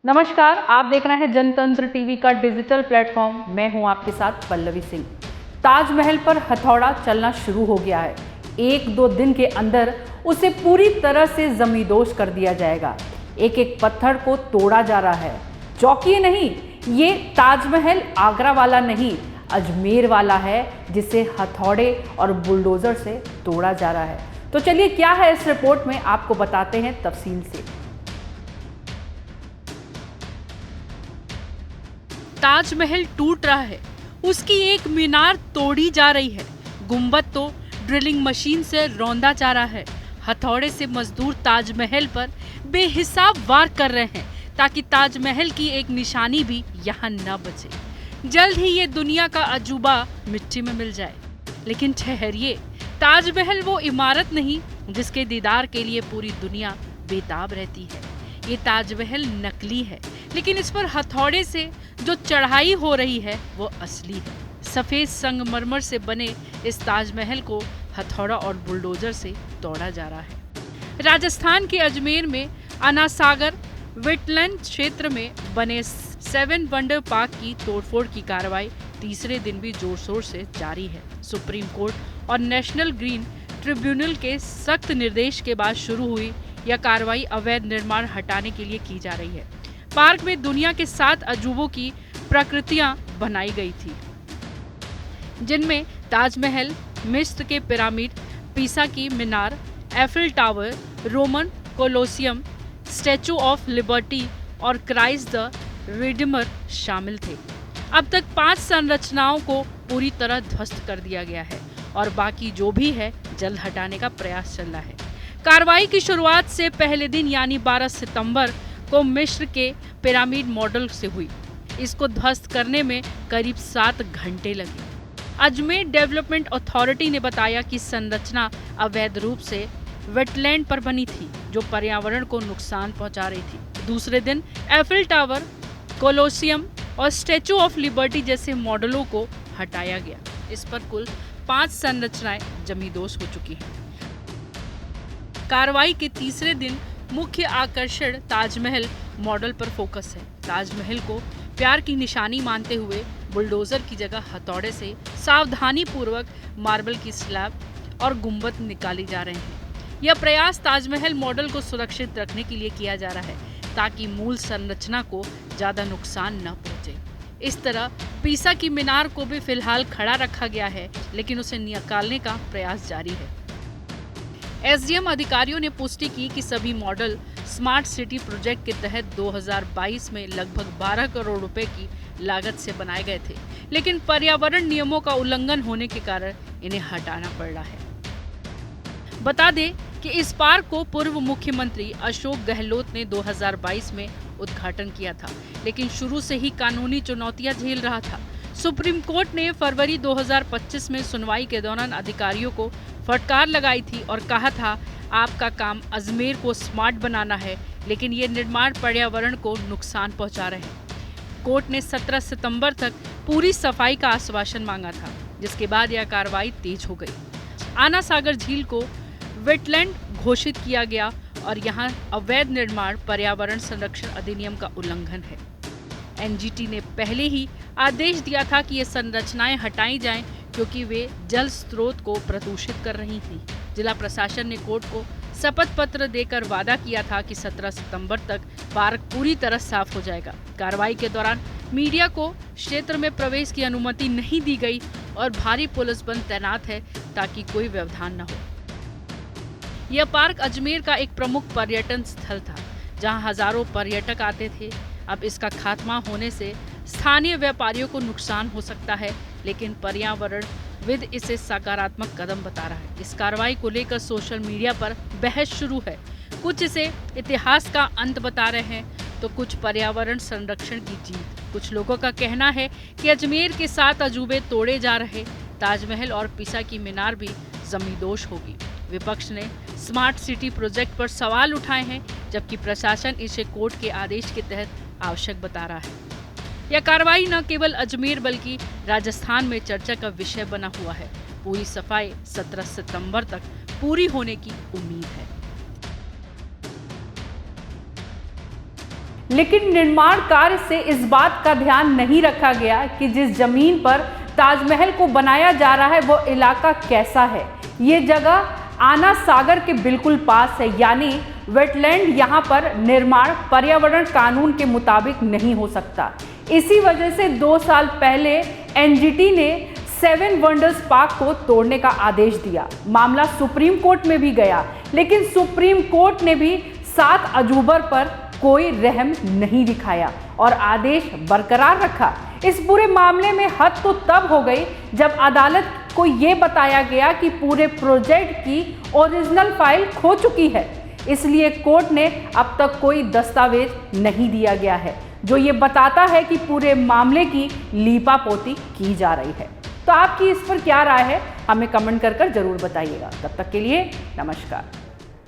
नमस्कार, आप देख रहे हैं जनतंत्र टीवी का डिजिटल प्लेटफॉर्म। मैं हूं आपके साथ पल्लवी सिंह। ताजमहल पर हथौड़ा चलना शुरू हो गया है। एक दो दिन के अंदर उसे पूरी तरह से जमींदोज कर दिया जाएगा। एक एक पत्थर को तोड़ा जा रहा है। चौंकिए नहीं, ये ताजमहल आगरा वाला नहीं, अजमेर वाला है, जिसे हथौड़े और बुलडोजर से तोड़ा जा रहा है। तो चलिए, क्या है इस रिपोर्ट में, आपको बताते हैं तफसील से। ताजमहल टूट रहा है, उसकी एक मीनार तोड़ी जा रही है, गुंबद तो ड्रिलिंग मशीन से रौंदा जा रहा है। हथौड़े से मजदूर ताजमहल पर बेहिसाब वार कर रहे हैं ताकि ताजमहल की एक निशानी भी यहाँ न बचे। जल्द ही ये दुनिया का अजूबा मिट्टी में मिल जाए। लेकिन ठहरिए, ताजमहल वो इमारत नहीं जिसके दीदार के लिए पूरी दुनिया बेताब रहती है। ये ताजमहल नकली है, लेकिन इस पर हथौड़े से जो चढ़ाई हो रही है वो असली है। सफेद संगमरमर से बने इस ताजमहल को हथौड़ा और बुलडोजर से तोड़ा जा रहा है। राजस्थान के अजमेर में अन्ना सागर वेटलैंड क्षेत्र में बने 7 वंडर पार्क की तोड़फोड़ की कार्रवाई तीसरे दिन भी जोर शोर से जारी है। सुप्रीम कोर्ट और नेशनल ग्रीन ट्रिब्यूनल के सख्त निर्देश के बाद शुरू हुई यह कार्रवाई अवैध निर्माण हटाने के लिए की जा रही है। पार्क में दुनिया के 7 अजूबों की प्रकृतियां बनाई गई थी, जिनमें ताजमहल, मिस्र के पिरामिड, पीसा की मीनार, Eiffel Tower, Roman Colosseum, Statue of Liberty और क्राइस्ट द रिडीमर शामिल थे। अब तक 5 संरचनाओं को पूरी तरह ध्वस्त कर दिया गया है और बाकी जो भी है जल्द हटाने का प्रयास चल रहा है। कार्रवाई की शुरुआत से पहले दिन यानी 12 सितंबर को मिस्र के पिरामिड मॉडल से हुई। इसको ध्वस्त करने में करीब 7 घंटे लगे। अजमेर डेवलपमेंट अथॉरिटी ने बताया कि संरचना अवैध रूप से वेटलैंड पर बनी थी, जो पर्यावरण को नुकसान पहुंचा रही थी। दूसरे दिन एफिल टावर, कोलोसियम और स्टैचू ऑफ लिबर्टी जैसे मॉडलों को हटाया गया। इस पर कुल 5 संरचनाएं जमींदोज हो चुकी हैं। कार्रवाई के तीसरे दिन मुख्य आकर्षण ताजमहल मॉडल पर फोकस है। ताजमहल को प्यार की निशानी मानते हुए बुलडोजर की जगह हथौड़े से सावधानी पूर्वक मार्बल की स्लैब और गुंबद निकाली जा रहे हैं। यह प्रयास ताजमहल मॉडल को सुरक्षित रखने के लिए किया जा रहा है ताकि मूल संरचना को ज्यादा नुकसान न पहुंचे। इस तरह पीसा की मीनार को भी फिलहाल खड़ा रखा गया है, लेकिन उसे निकालने का प्रयास जारी है। एसडीएम अधिकारियों ने पुष्टि की कि सभी मॉडल स्मार्ट सिटी प्रोजेक्ट के तहत 2022 में लगभग 12 करोड़ रुपए की लागत से बनाए गए थे, लेकिन पर्यावरण नियमों का उल्लंघन होने के कारण इन्हें हटाना पड़ रहा है। बता दें कि इस पार्क को पूर्व मुख्यमंत्री अशोक गहलोत ने 2022 में उद्घाटन किया था, लेकिन शुरू से ही कानूनी चुनौतियां झेल रहा था। सुप्रीम कोर्ट ने फरवरी 2025 में सुनवाई के दौरान अधिकारियों को फटकार लगाई थी और कहा था, आपका काम अजमेर को स्मार्ट बनाना है, लेकिन ये निर्माण पर्यावरण को नुकसान पहुंचा रहे हैं। कोर्ट ने 17 सितंबर तक पूरी सफाई का आश्वासन मांगा था, जिसके बाद यह कार्रवाई तेज हो गई। अन्ना सागर झील को वेटलैंड घोषित किया गया और यहाँ अवैध निर्माण पर्यावरण संरक्षण अधिनियम का उल्लंघन है। एनजीटी ने पहले ही आदेश दिया था कि ये संरचनाएं हटाई जाएं, क्योंकि वे जल स्रोत को प्रदूषित कर रही थी। जिला प्रशासन ने कोर्ट को शपथ पत्र देकर वादा किया था कि 17 सितंबर तक पार्क पूरी तरह साफ हो जाएगा। कार्रवाई के दौरान मीडिया को क्षेत्र में प्रवेश की अनुमति नहीं दी गई और भारी पुलिस बल तैनात है ताकि कोई व्यवधान न हो। यह पार्क अजमेर का एक प्रमुख पर्यटन स्थल था, जहां हजारों पर्यटक आते थे। अब इसका खात्मा होने से स्थानीय व्यापारियों को नुकसान हो सकता है, लेकिन पर्यावरणविद इसे सकारात्मक कदम बता रहा है। इस कार्रवाई को लेकर सोशल मीडिया पर बहस शुरू है। कुछ इसे इतिहास का अंत बता रहे हैं, तो कुछ पर्यावरण संरक्षण की जीत। कुछ लोगों का कहना है कि अजमेर के 7 अजूबे तोड़े जा रहे, ताजमहल और पीसा की मीनार भी जमींदोज होगी। विपक्ष ने स्मार्ट सिटी प्रोजेक्ट पर सवाल उठाए हैं, जबकि प्रशासन इसे कोर्ट के आदेश के तहत आवश्यक बता रहा है। यह कार्रवाई न केवल अजमेर बल्कि राजस्थान में चर्चा का विषय बना हुआ है। पूरी सफाई 17 सितंबर तक पूरी होने की उम्मीद है। लेकिन निर्माण कार्य से इस बात का ध्यान नहीं रखा गया कि जिस जमीन पर ताजमहल को बनाया जा रहा है वो इलाका कैसा है। ये जगह आना सागर के बिल्कुल पास है, यानी वेटलैंड। यहाँ पर निर्माण पर्यावरण कानून के मुताबिक नहीं हो सकता। इसी वजह से 2 साल पहले एनजीटी ने 7 वंडर्स पार्क को तोड़ने का आदेश दिया। मामला सुप्रीम कोर्ट में भी गया, लेकिन सुप्रीम कोर्ट ने भी 7 अजूबर पर कोई रहम नहीं दिखाया और आदेश बरकरार रखा। इस पूरे मामले में हद तो तब हो गई जब अदालत को ये बताया गया कि पूरे प्रोजेक्ट की ओरिजिनल फाइल खो चुकी है। इसलिए कोर्ट ने अब तक कोई दस्तावेज नहीं दिया गया है, जो ये बताता है कि पूरे मामले की लीपापोती की जा रही है। तो आपकी इस पर क्या राय है, हमें कमेंट कर जरूर बताइएगा। तब तक के लिए नमस्कार।